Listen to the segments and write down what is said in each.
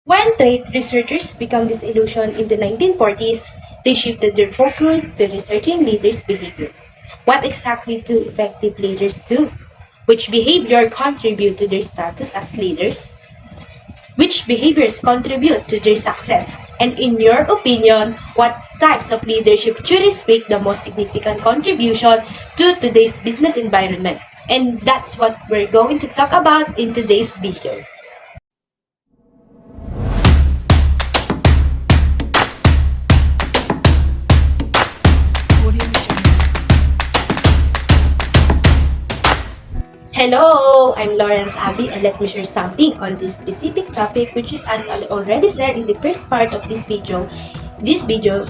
When trait researchers became disillusioned in the 1940s, they shifted their focus to researching leaders' behavior. What exactly do effective leaders do? Which behavior contribute to their status as leaders? Which behaviors contribute to their success? And in your opinion, what types of leadership duties make the most significant contribution to today's business environment? And that's what we're going to talk about in today's video. Hello, I'm Lawrence Abby and let me share something on this specific topic, which is, as I already said in the first part of this video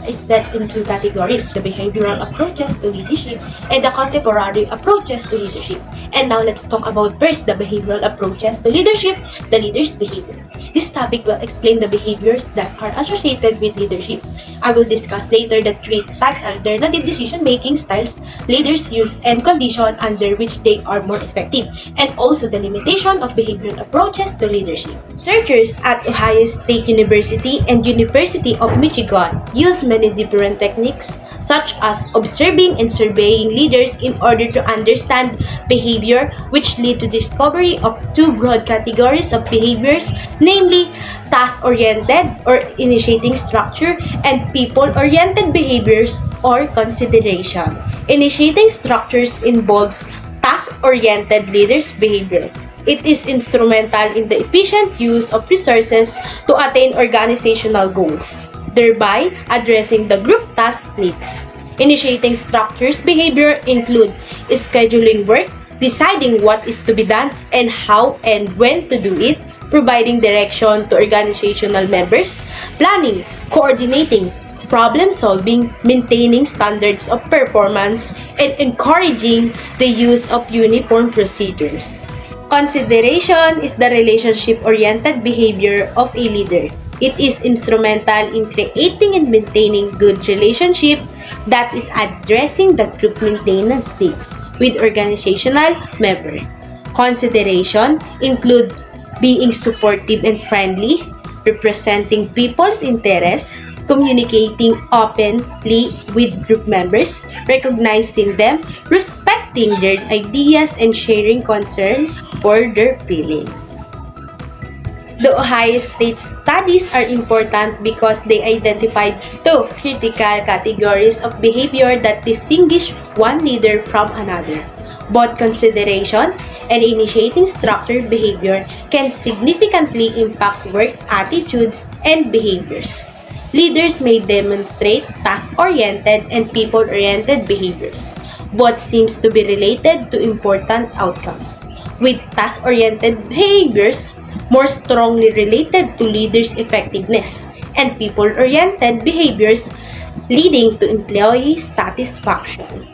is set into categories: the behavioral approaches to leadership and the contemporary approaches to leadership. And now let's talk about first the behavioral approaches to leadership, the leader's behavior. This topic will explain the behaviors that are associated with leadership. I will discuss later the three types of alternative decision-making styles leaders use and condition under which they are more effective, and also the limitation of behavioral approaches to leadership. Researchers at Ohio State University and University of Michigan use many different techniques such as observing and surveying leaders in order to understand behavior, which lead to discovery of two broad categories of behaviors, namely task-oriented or initiating structure and people-oriented behaviors or consideration. Initiating structures involves task-oriented leaders' behavior. It is instrumental in the efficient use of resources to attain organizational goals, thereby addressing the group task needs. Initiating structures behavior include scheduling work, deciding what is to be done and how and when to do it, providing direction to organizational members, planning, coordinating, problem solving, maintaining standards of performance, and encouraging the use of uniform procedures. Consideration is the relationship-oriented behavior of a leader. It is instrumental in creating and maintaining good relationship that is addressing the group maintenance needs with organizational members. Consideration include being supportive and friendly, representing people's interests, communicating openly with group members, recognizing them, respecting their ideas, and sharing concern for their feelings. The Ohio State studies are important because they identified two critical categories of behavior that distinguish one leader from another. Both consideration and initiating structured behavior can significantly impact work attitudes and behaviors. Leaders may demonstrate task-oriented and people-oriented behaviors. Both seems to be related to important outcomes, with task-oriented behaviors more strongly related to leaders' effectiveness and people-oriented behaviors leading to employee satisfaction.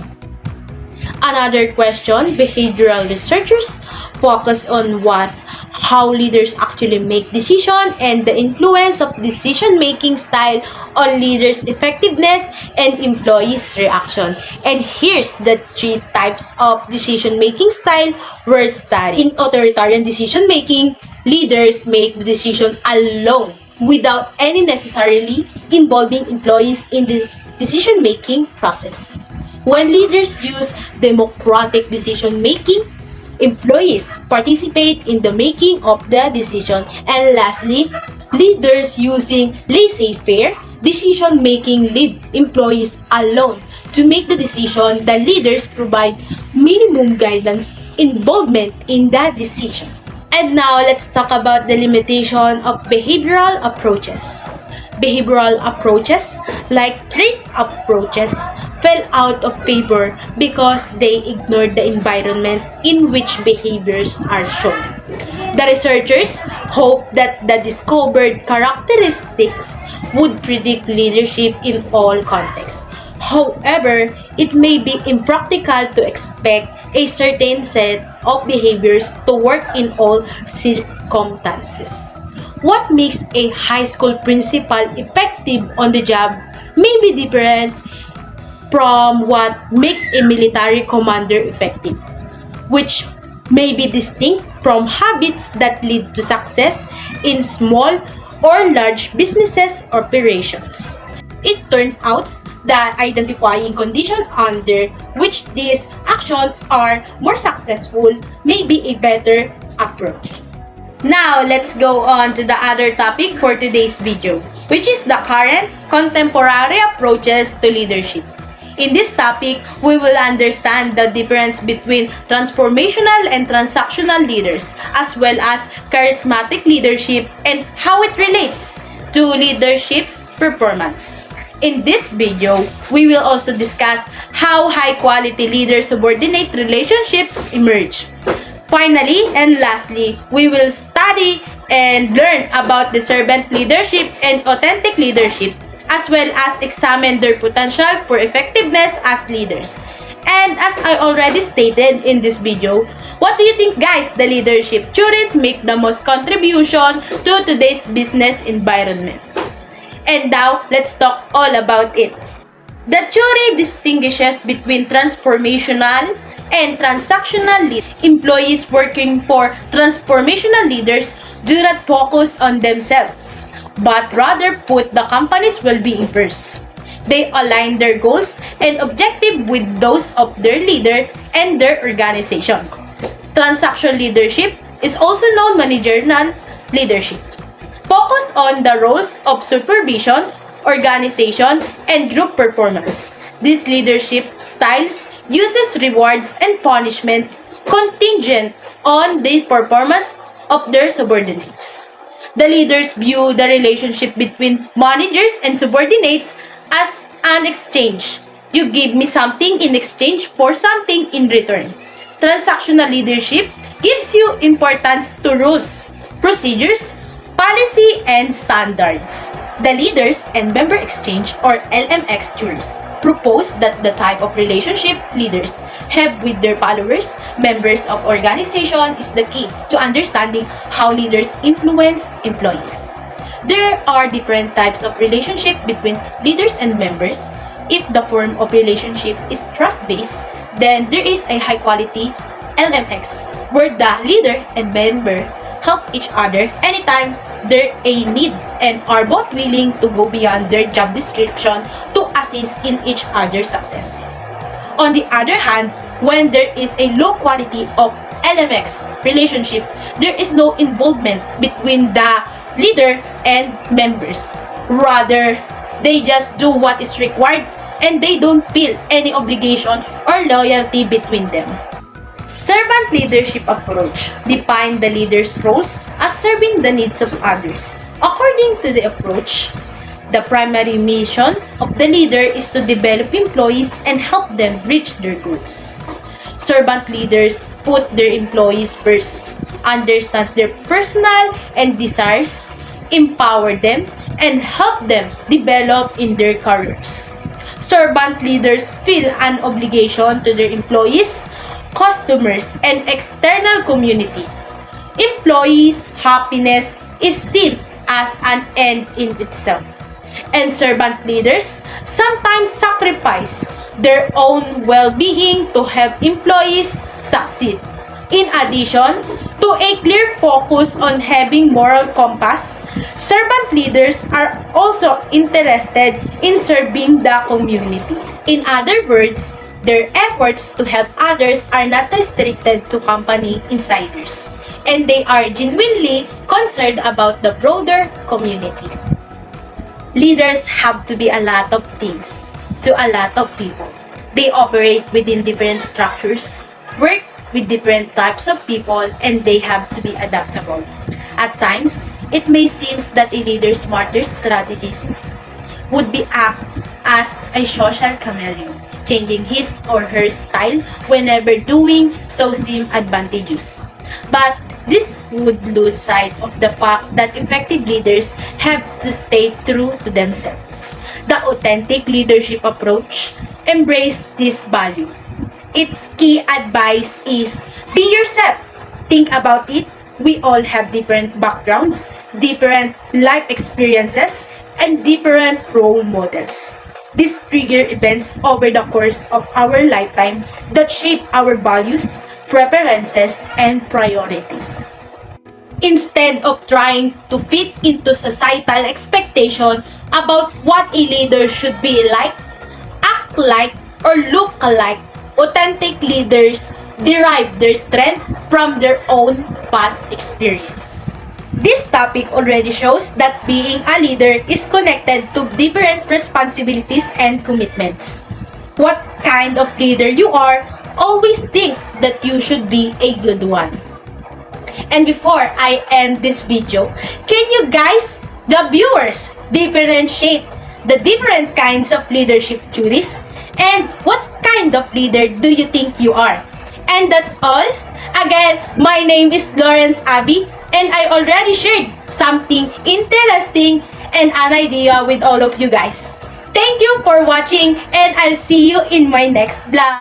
Another question behavioral researchers focus on was how leaders actually make decisions and the influence of decision-making style on leaders' effectiveness and employees' reaction. And here's the three types of decision-making style were studied. In authoritarian decision-making, leaders make the decision alone without any necessarily involving employees in the decision-making process. When leaders use democratic decision-making, employees participate in the making of the decision. And lastly, leaders using laissez-faire decision-making leave employees alone to make the decision. The leaders provide minimum guidance involvement in that decision. And now let's talk about the limitation of behavioral approaches. Behavioral approaches, like trait approaches, fell out of favor because they ignored the environment in which behaviors are shown. The researchers hope that the discovered characteristics would predict leadership in all contexts. However, it may be impractical to expect a certain set of behaviors to work in all circumstances. What makes a high school principal effective on the job may be different from what makes a military commander effective, which may be distinct from habits that lead to success in small or large businesses operations. It turns out that identifying conditions under which these actions are more successful may be a better approach. Now, let's go on to the other topic for today's video, which is the current contemporary approaches to leadership. In this topic, we will understand the difference between transformational and transactional leaders, as well as charismatic leadership and how it relates to leadership performance. In this video, we will also discuss how high-quality leader-subordinate relationships emerge. Finally, and lastly, we will study and learn about the servant leadership and authentic leadership, as well as examine their potential for effectiveness as leaders. And as I already stated in this video, what do you think, guys, the leadership theories make the most contribution to today's business environment? And now, let's talk all about it. The theory distinguishes between transformational and transactional leaders. Employees working for transformational leaders do not focus on themselves, but rather put the company's well-being first. They align their goals and objectives with those of their leader and their organization. Transactional leadership is also known managerial leadership. Focus on the roles of supervision, organization, and group performance. These leadership styles uses rewards and punishment contingent on the performance of their subordinates. The leaders view the relationship between managers and subordinates as an exchange. You give me something in exchange for something in return. Transactional leadership gives you importance to rules, procedures, policy, and standards. The Leaders and Member Exchange, or LMX theories, propose that the type of relationship leaders have with their followers, members of organization, is the key to understanding how leaders influence employees. There are different types of relationship between leaders and members. If the form of relationship is trust-based, then there is a high-quality LMX, where the leader and member help each other anytime there a need and are both willing to go beyond their job description to assist in each other's success. On the other hand, when there is a low quality of LMX relationship, there is no involvement between the leader and members. Rather, they just do what is required and they don't feel any obligation or loyalty between them. Servant leadership approach define the leader's roles as serving the needs of others. According to the approach, the primary mission of the leader is to develop employees and help them reach their goals. Servant leaders put their employees first, understand their personal and desires, empower them, and help them develop in their careers. Servant leaders feel an obligation to their employees, customers, and external community. Employees' happiness is seen as an end in itself, and servant leaders sometimes sacrifice their own well-being to help employees succeed. In addition to a clear focus on having moral compass, servant leaders are also interested in serving the community. In other words, their efforts to help others are not restricted to company insiders, and they are genuinely concerned about the broader community. Leaders have to be a lot of things to a lot of people. They operate within different structures, work with different types of people, and they have to be adaptable. At times, it may seem that a leader's smarter strategies would be act as a social chameleon, changing his or her style whenever doing so seem advantageous. But this would lose sight of the fact that effective leaders have to stay true to themselves. The authentic leadership approach embraces this value. Its key advice is be yourself. Think about it. We all have different backgrounds, different life experiences, and different role models. These trigger events over the course of our lifetime that shape our values, preferences, and priorities. instead of trying to fit into societal expectation about what a leader should be like, act like, or look alike. Authentic leaders derive their strength from their own past experience. This topic already shows that being a leader is connected to different responsibilities and commitments. What kind of leader you are, always think that you should be a good one. And before I end this video, can you guys, the viewers, differentiate the different kinds of leadership duties? And what kind of leader do you think you are? And that's all. Again, my name is Lawrence Abby, and I already shared something interesting and an idea with all of you guys. Thank you for watching, and I'll see you in my next vlog.